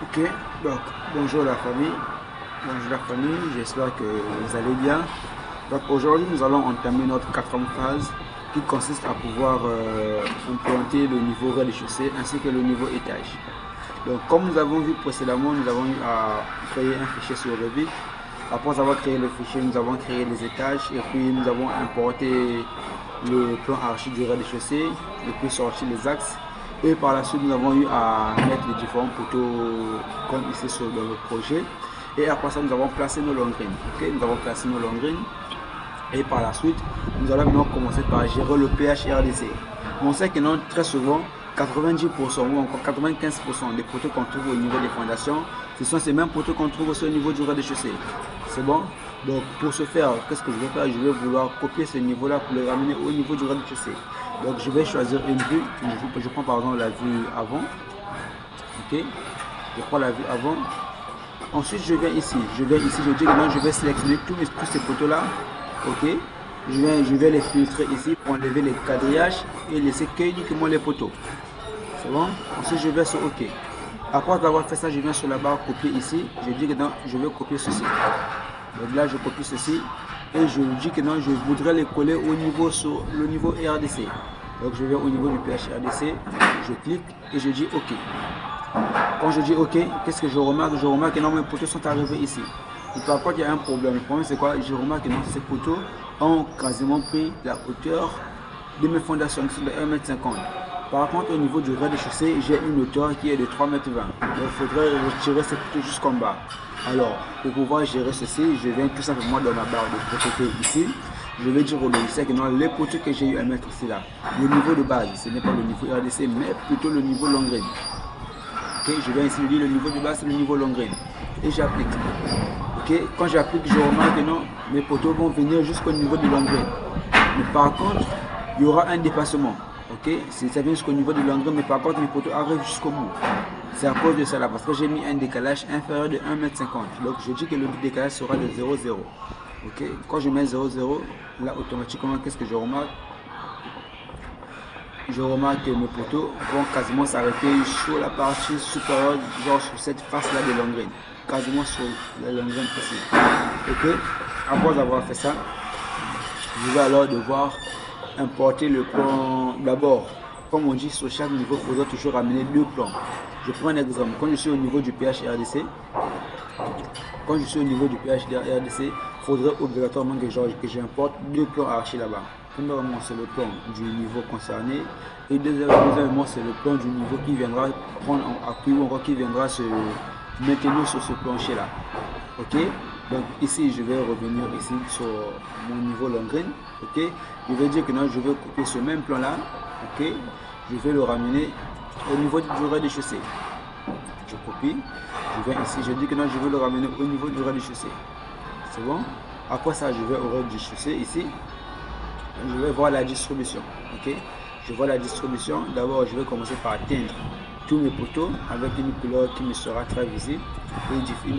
Ok, donc bonjour la famille, j'espère que vous allez bien. Donc aujourd'hui nous allons entamer notre quatrième phase qui consiste à pouvoir implanter le niveau rez-de-chaussée ainsi que le niveau étage. Donc comme nous avons vu précédemment, nous avons eu à créer un fichier sur Revit. Après avoir créé le fichier, nous avons créé les étages et puis nous avons importé le plan archi du rez-de-chaussée et puis sorti les axes. Et par la suite, nous avons eu à mettre les différents poteaux comme ici dans le projet. Et après ça, nous avons placé nos longrines. Okay? Nous avons placé nos longrines. Et par la suite, nous allons maintenant commencer par gérer le pH RDC. On sait que non, très souvent, 90% ou encore 95% des poteaux qu'on trouve au niveau des fondations, ce sont ces mêmes poteaux qu'on trouve aussi au niveau du rez-de-chaussée. C'est bon? Donc pour ce faire, qu'est-ce que je vais faire? Je vais vouloir copier ce niveau-là pour le ramener au niveau du rez-de-chaussée. Donc je vais choisir une vue. Je prends par exemple la vue avant. Ok? Je prends la vue avant. Ensuite je viens ici. Je dis que non, je vais sélectionner tous ces poteaux-là. Ok? Je vais les filtrer ici pour enlever les quadrillages et laisser uniquement les poteaux. C'est bon? Ensuite je vais sur OK. Après avoir fait ça, je viens sur la barre copier ici. Je dis que non, je vais copier ceci. Donc là je copie ceci et je dis que non, je voudrais les coller au niveau sur le niveau RDC. Donc je viens au niveau du pH RDC, je clique et je dis OK. Quand je dis OK, qu'est-ce que je remarque? Je remarque que non, mes poteaux sont arrivés ici. Et par contre, il y a un problème. Le problème, c'est quoi? Je remarque que non, ces poteaux ont quasiment pris la hauteur de mes fondations, qui sont de 1,50 m. Par contre, au niveau du rez-de-chaussée, j'ai une hauteur qui est de 3,20 m. Donc, il faudrait retirer ces poteaux jusqu'en bas. Alors, pour pouvoir gérer ceci, je viens tout simplement dans ma barre de propreté ici. Je vais dire au logiciel que non, les poteaux que j'ai eu à mettre ici, là, le niveau de base, ce n'est pas le niveau RDC, mais plutôt le niveau longrine. Okay, je viens ici, je dis le niveau de base, c'est le niveau longrine. Et j'applique. Okay, quand j'applique, je remarque que non, mes poteaux vont venir jusqu'au niveau de longrine. Mais par contre, il y aura un dépassement. Okay, ça vient jusqu'au niveau de longrine, mais par contre, mes poteaux arrivent jusqu'au bout. C'est à cause de ça là, parce que j'ai mis un décalage inférieur de 1,50 m. Donc je dis que le décalage sera de 0,0. Okay, quand je mets 0,0, là automatiquement, qu'est-ce que je remarque? Je remarque que mes poteaux vont quasiment s'arrêter sur la partie supérieure, genre sur cette face là de longrine, quasiment sur la longrine ici. Ok, après avoir fait ça, je vais alors devoir importer le plan. D'abord, comme on dit, sur chaque niveau, il faudra toujours amener deux plans. Je prends un exemple. Quand je suis au niveau du pH RDC, il faudrait obligatoirement que j'importe deux plans archi là-bas. Premièrement, c'est le plan du niveau concerné. Et deuxièmement, c'est le plan du niveau qui viendra prendre en appui ou encore qui viendra se maintenir sur ce plancher-là. Ok? Donc ici, je vais revenir ici sur mon niveau longrine. Ok? Je vais dire que non, je vais copier ce même plan-là. Ok? Je vais le ramener au niveau du rez-de-chaussée. Je copie. Je viens ici, je dis que non, je veux le ramener au niveau du rez-de-chaussée. C'est bon? Après ça, je vais au rez-de-chaussée ici. Je vais voir la distribution. Ok, je vois la distribution. D'abord, je vais commencer par atteindre tous mes poteaux avec une couleur qui me sera très visible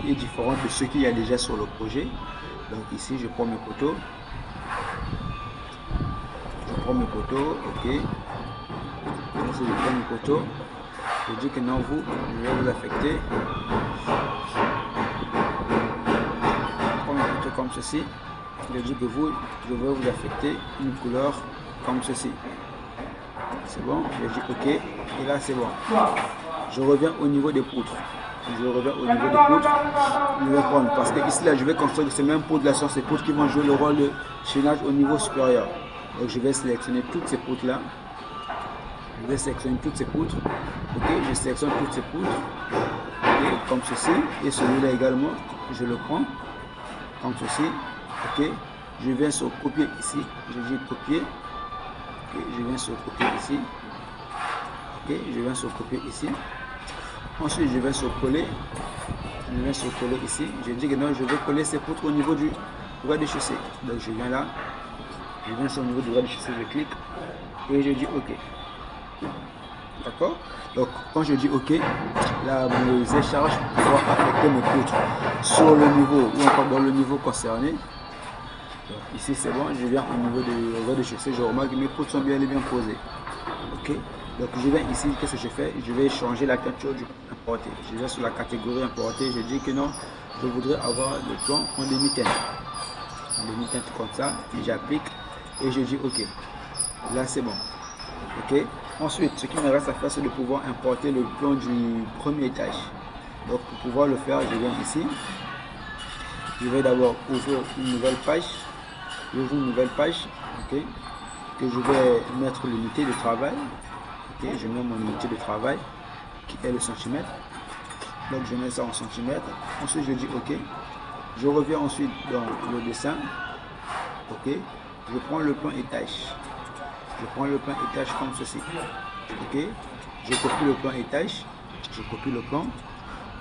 et différente de ce qu'il y a déjà sur le projet. Donc ici, je prends mes poteaux. Ok. Donc si je prends mes poteaux, je dis que non, je vais vous affecter. Je prends mes poteaux comme ceci. Je dis que je vais vous affecter une couleur comme ceci. C'est bon, je dis OK. Et là, c'est bon. Je reviens au niveau des poutres. Je vais prendre, parce que ici, là, je vais construire ces mêmes poutres. Là, sont ces poutres qui vont jouer le rôle de chaînage au niveau supérieur. Donc, je vais sélectionner toutes ces poutres-là. Ok, je sélectionne toutes ces poutres. Okay, comme ceci. Et celui-là également, je le prends comme ceci. Ok, je viens sur copier ici, je dis copier. Ok, je viens sur copier ici. Ok, je viens sur copier ici. Ensuite, je vais sur coller. Ici. Je dis que non, je vais coller ces poutres au niveau du rez-de-chaussée. Donc je viens là, je viens sur le niveau du rez-de-chaussée, je clique et je dis OK. D'accord? Donc quand je dis OK, là mes écharges pour pouvoir affecter mes poutres sur le niveau ou encore dans le niveau concerné. Donc, ici c'est bon, je viens au niveau du rez-de-chaussée, je remarque que mes poutres sont bien et bien posées. Ok, Donc je viens ici, qu'est-ce que je fais? Je vais changer la teinture du importé. Je vais sur la catégorie importée, je dis que non, je voudrais avoir le plan en demi-teinte. En demi-teinte comme ça, et j'applique et je dis OK. Là c'est bon. OK. Ensuite, ce qui me reste à faire, c'est de pouvoir importer le plan du premier étage. Donc pour pouvoir le faire, je viens ici. Je vais d'abord ouvrir une nouvelle page. J'ouvre une nouvelle page, OK, que je vais mettre l'unité de travail. OK, je mets mon unité de travail qui est le centimètre. Donc je mets ça en centimètres. Ensuite je dis OK. Je reviens ensuite dans le dessin. OK. Je prends le plan étage. Je prends le plan étage comme ceci. OK. Je copie le plan étage. Je copie le plan.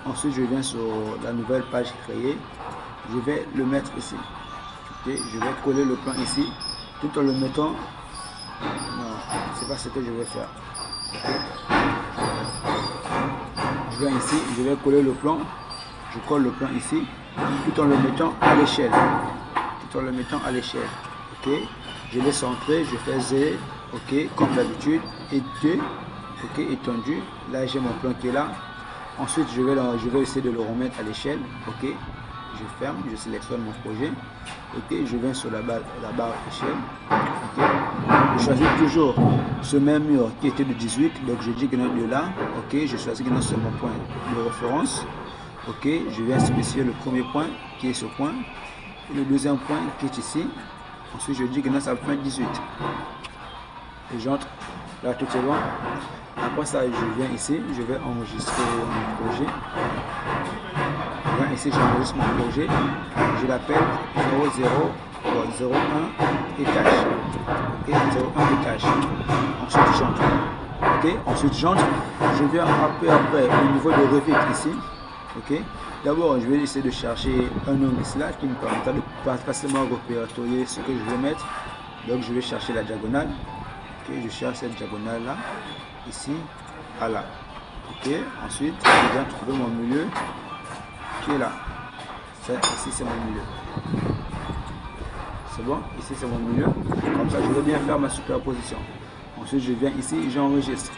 Ensuite je viens sur la nouvelle page créée. Je vais le mettre ici. Okay. Je vais coller le plan ici tout en le mettant. Non, c'est pas ce que je vais faire. Okay. Je viens ici, je vais coller le plan. Je colle le plan ici tout en le mettant à l'échelle. Tout en le mettant à l'échelle. Ok. Je vais centrer, je fais Z. Ok, comme d'habitude. Et 2. Ok, étendu. Là j'ai mon plan qui est là. Ensuite je vais essayer de le remettre à l'échelle. Ok. Je ferme, je sélectionne mon projet. Ok, je viens sur la barre échelle. Okay. Je choisis toujours ce même mur qui était de 18. Donc je dis que de là. Ok, je choisis que c'est mon point de référence. Ok, je viens spécifier le premier point qui est ce point. Et le deuxième point qui est ici. Ensuite je dis que ça fait 18. Et j'entre. Là tout est bon. Après ça, je viens ici. Je vais enregistrer mon projet. Ici j'enregistre mon projet, je l'appelle 01 étage. Ok, 01 étage. Ensuite j'entre. Ok, ensuite j'entre. Je viens après au niveau de Revit ici. Ok, d'abord je vais essayer de chercher un angle ici là qui me permettra de facilement répertorier ce que je veux mettre. Donc je vais chercher la diagonale. Ok, je cherche cette diagonale là, ici, à là. Ok, ensuite je viens trouver mon milieu qui est là. Ça, ici c'est mon milieu. C'est bon, ici c'est mon milieu. Comme ça je vais bien faire ma superposition. Ensuite je viens ici, j'enregistre.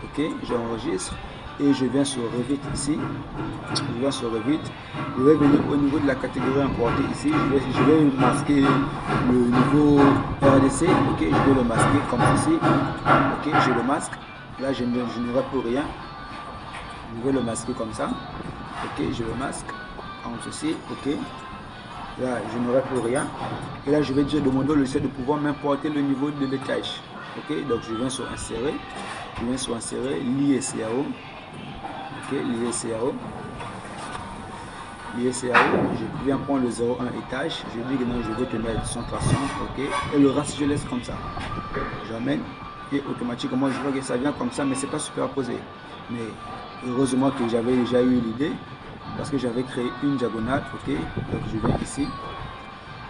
Ok, j'enregistre et je viens sur Revit ici. Je viens sur Revit. Je vais venir au niveau de la catégorie importée ici. Je vais masquer le niveau RDC. Ok, je vais le masquer comme ceci. Ok, je le masque. Là je n'aurai plus rien. Je vais le masquer comme ça. Ok, je le masque comme ceci. Ok, là je n'aurai plus rien. Et là je vais dire demander au logiciel de pouvoir m'importer le niveau de l'étage. Ok, donc je viens sur insérer. Je viens sur insérer, lier CAO. Ok, lier CAO. Lier CAO. Je viens prendre le 01 étage. Je dis que non, je vais te mettre 130. Ok, et le reste je laisse comme ça. J'emmène et automatiquement je vois que ça vient comme ça, mais c'est pas superposé. Mais heureusement que j'avais déjà eu l'idée parce que j'avais créé une diagonale. Ok, donc je viens ici.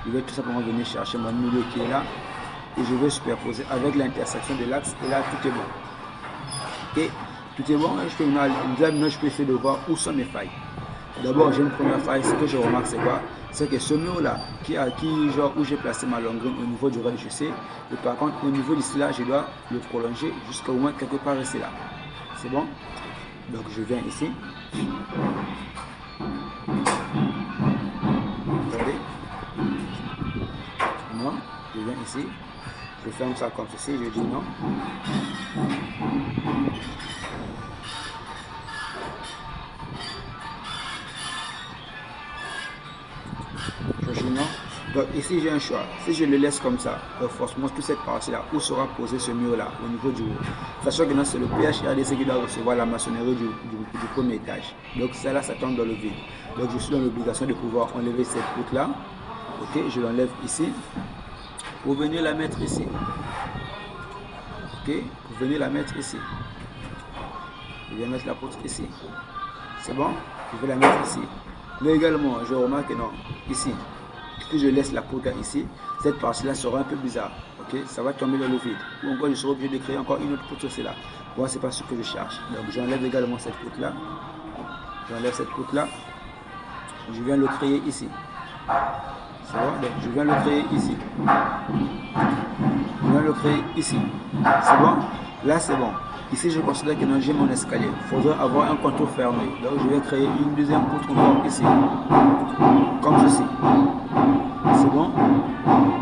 Je vais tout simplement venir chercher mon milieu qui est là et je vais superposer avec l'intersection de l'axe et là tout est bon. Ok, tout est bon. Je peux essayer de voir où sont mes failles. D'abord j'ai une première faille. Ce que je remarque c'est quoi? C'est que ce mur là genre où j'ai placé ma longueur au niveau du rez-de-chaussée, et par contre au niveau d'ici là je dois le prolonger jusqu'au moins quelque part ici là. C'est bon? Donc je viens ici. Attendez. Non, je viens ici. Je ferme ça comme ceci, je dis non. Je dis non. Donc ici j'ai un choix. Si je le laisse comme ça, forcément toute cette partie là, où sera posé ce mur là, au niveau du haut. Sachant que c'est le PHRDC qui doit recevoir la maçonnerie du premier étage. Donc ça là, ça tombe dans le vide. Donc je suis dans l'obligation de pouvoir enlever cette poutre là. Ok, je l'enlève ici. Pour venir la mettre ici. Ok, pour venir la mettre ici. Je vais mettre la poutre ici. C'est bon? Je vais la mettre ici. Là également, je remarque que non, ici. Si je laisse la poutre ici, cette partie-là sera un peu bizarre. Ok, ça va tomber dans le vide. Ou encore, je serai obligé de créer encore une autre poutre aussi là. Moi, c'est pas ce que je cherche. Donc, j'enlève également cette poutre-là. J'enlève cette poutre-là. Je viens le créer ici. C'est bon? Donc, je viens le créer ici. Je viens le créer ici. C'est bon? Là, c'est bon. Ici, je considère que j'ai mon escalier. Il faudrait avoir un contour fermé. Donc, je vais créer une deuxième poutre encore ici. Comme ceci. C'est bon.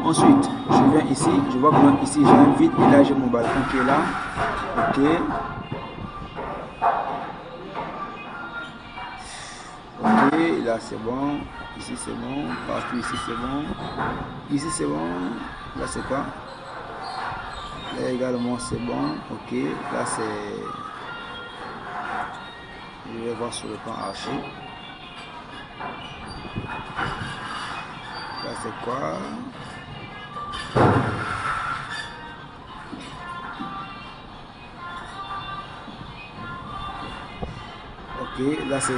Ensuite, je viens ici. Je vois que ici, j'ai un vide. Et là, j'ai mon balcon qui est là. Ok. Ok. Là, c'est bon. Ici, c'est bon. Partout, ici, c'est bon. Ici, c'est bon. Là, c'est quoi? Là également c'est bon, ok, là c'est, je vais voir sur le plan archi, là c'est quoi, ok, là c'est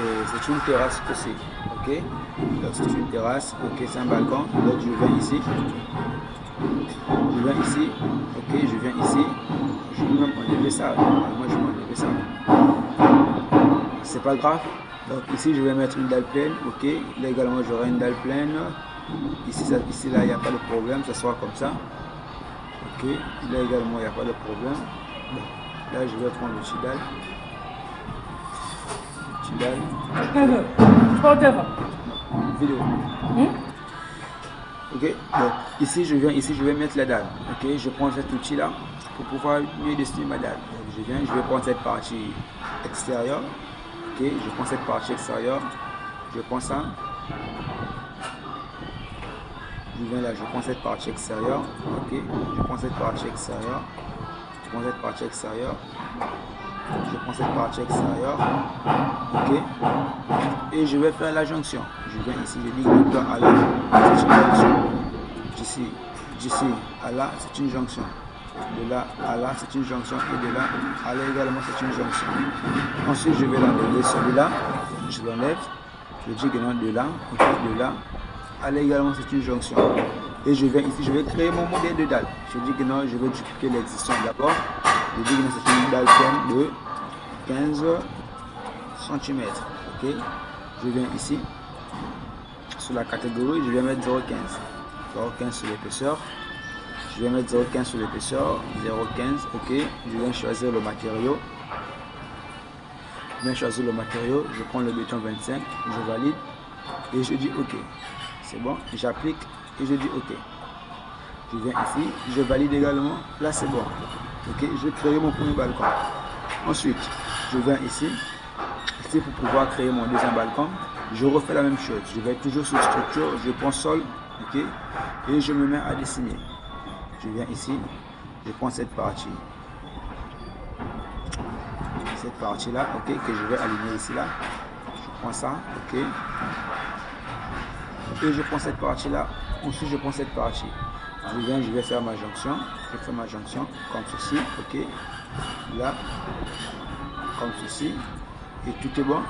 une terrasse aussi, ok, donc c'est une terrasse, ok, c'est un balcon, donc je viens ici, ok, je viens ici, je vais même enlever ça, moi je vais enlever ça, c'est pas grave, donc ici je vais mettre une dalle pleine, ok, là également j'aurai une dalle pleine, ici là il n'y a pas de problème, ça sera comme ça, ok, là également il n'y a pas de problème, bon, là je vais prendre le petit dalle, vidéo. Ok, donc ici je vais mettre la dalle. Ok, je prends cet outil là pour pouvoir mieux dessiner ma dalle. Donc je vais prendre cette partie extérieure. Ok, je prends cette partie extérieure. Je prends ça. Je viens là, je prends cette partie extérieure. Ok, je prends cette partie extérieure. Je prends cette partie extérieure. Je prends cette partie extérieure. Ok, et je vais faire la jonction. Je viens ici, je dis que de là à là, c'est une jonction. D'ici à là, c'est une jonction. De là à là, c'est une jonction. Et de là à là également, c'est une jonction. Ensuite, je vais l'enlever celui-là. Je l'enlève. Je dis que non, de là, de là à là également, c'est une jonction. Et je viens ici, je vais créer mon modèle de dalle. Je dis que non, je vais dupliquer l'existant d'abord. Je dis que non, c'est une dalle pleine de 15 cm. Ok, je viens ici sur la catégorie, je vais mettre 0,15 sur l'épaisseur, je vais mettre 0,15 sur l'épaisseur, 0,15, ok, je viens choisir le matériau, je prends le béton 25, je valide et je dis ok, c'est bon, j'applique et je dis ok, je viens ici, je valide également, là c'est bon, ok, je vais créer mon premier balcon. Ensuite je viens ici pour pouvoir créer mon deuxième balcon, je refais la même chose. Je vais toujours sur structure, je prends sol, ok, et je me mets à dessiner. Je viens ici, je prends cette partie là, ok, que je vais aligner ici là. Je prends ça, ok, et je prends cette partie là. Ensuite je prends cette partie. Je viens, je vais faire ma jonction. Je fais ma jonction comme ceci, ok, là, comme ceci. Et tout est bon.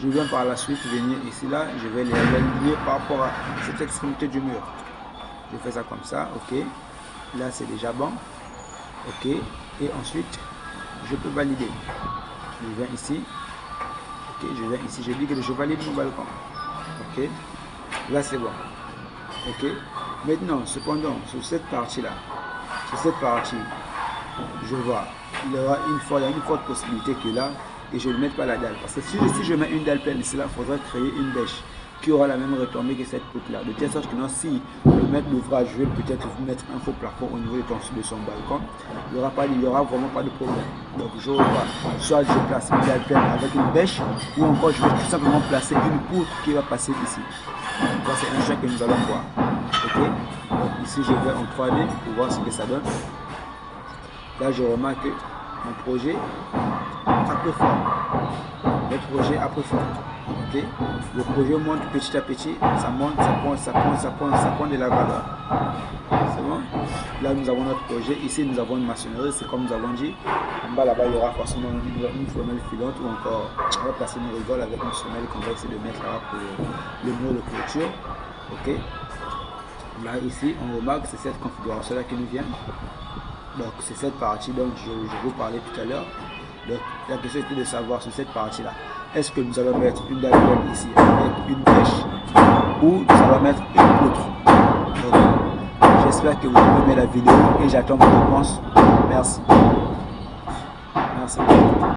Je viens par la suite venir ici là, je vais les aligner par rapport à cette extrémité du mur. Je fais ça comme ça, ok. Là c'est déjà bon, ok. Et ensuite je peux valider. Je viens ici, ok. Je viens ici, je dis que je valide mon balcon, ok. Là c'est bon, ok. Maintenant cependant sur cette partie là, je vois il y aura une forte possibilité que là et je ne mette pas la dalle. Parce que si je mets une dalle pleine ici, là, il faudra créer une bêche qui aura la même retombée que cette poutre là. De telle sorte que non, si le maître d'ouvrage veut peut-être mettre un faux plafond au niveau de son balcon, il n'y aura vraiment pas de problème. Donc je repars. Soit je place une dalle pleine avec une bêche, ou encore je vais tout simplement placer une poutre qui va passer ici. Donc c'est un choix que nous allons voir. Ok. Donc ici je vais en 3D pour voir ce que ça donne. Là je remarque que mon projet a peu fort. Le projet a peu fort. Ok. Le projet monte petit à petit, ça monte, ça prend de la valeur. C'est bon. Là nous avons notre projet. Ici nous avons une maçonnerie, c'est comme nous avons dit. En bas là-bas il y aura forcément une femelle filante ou encore on va placer une rigole avec une semelle qu'on va essayer de mettre là pour le mur de clôture. Ok. Là ici on remarque c'est cette configuration là qui nous vient. Donc c'est cette partie dont je vous parlais tout à l'heure. Donc la question était de savoir sur cette partie là, est-ce que nous allons mettre une dalle pleine ici avec une bêche ou nous allons mettre une poutre. Donc j'espère que vous avez aimé la vidéo et j'attends vos réponses. Merci. ensemble.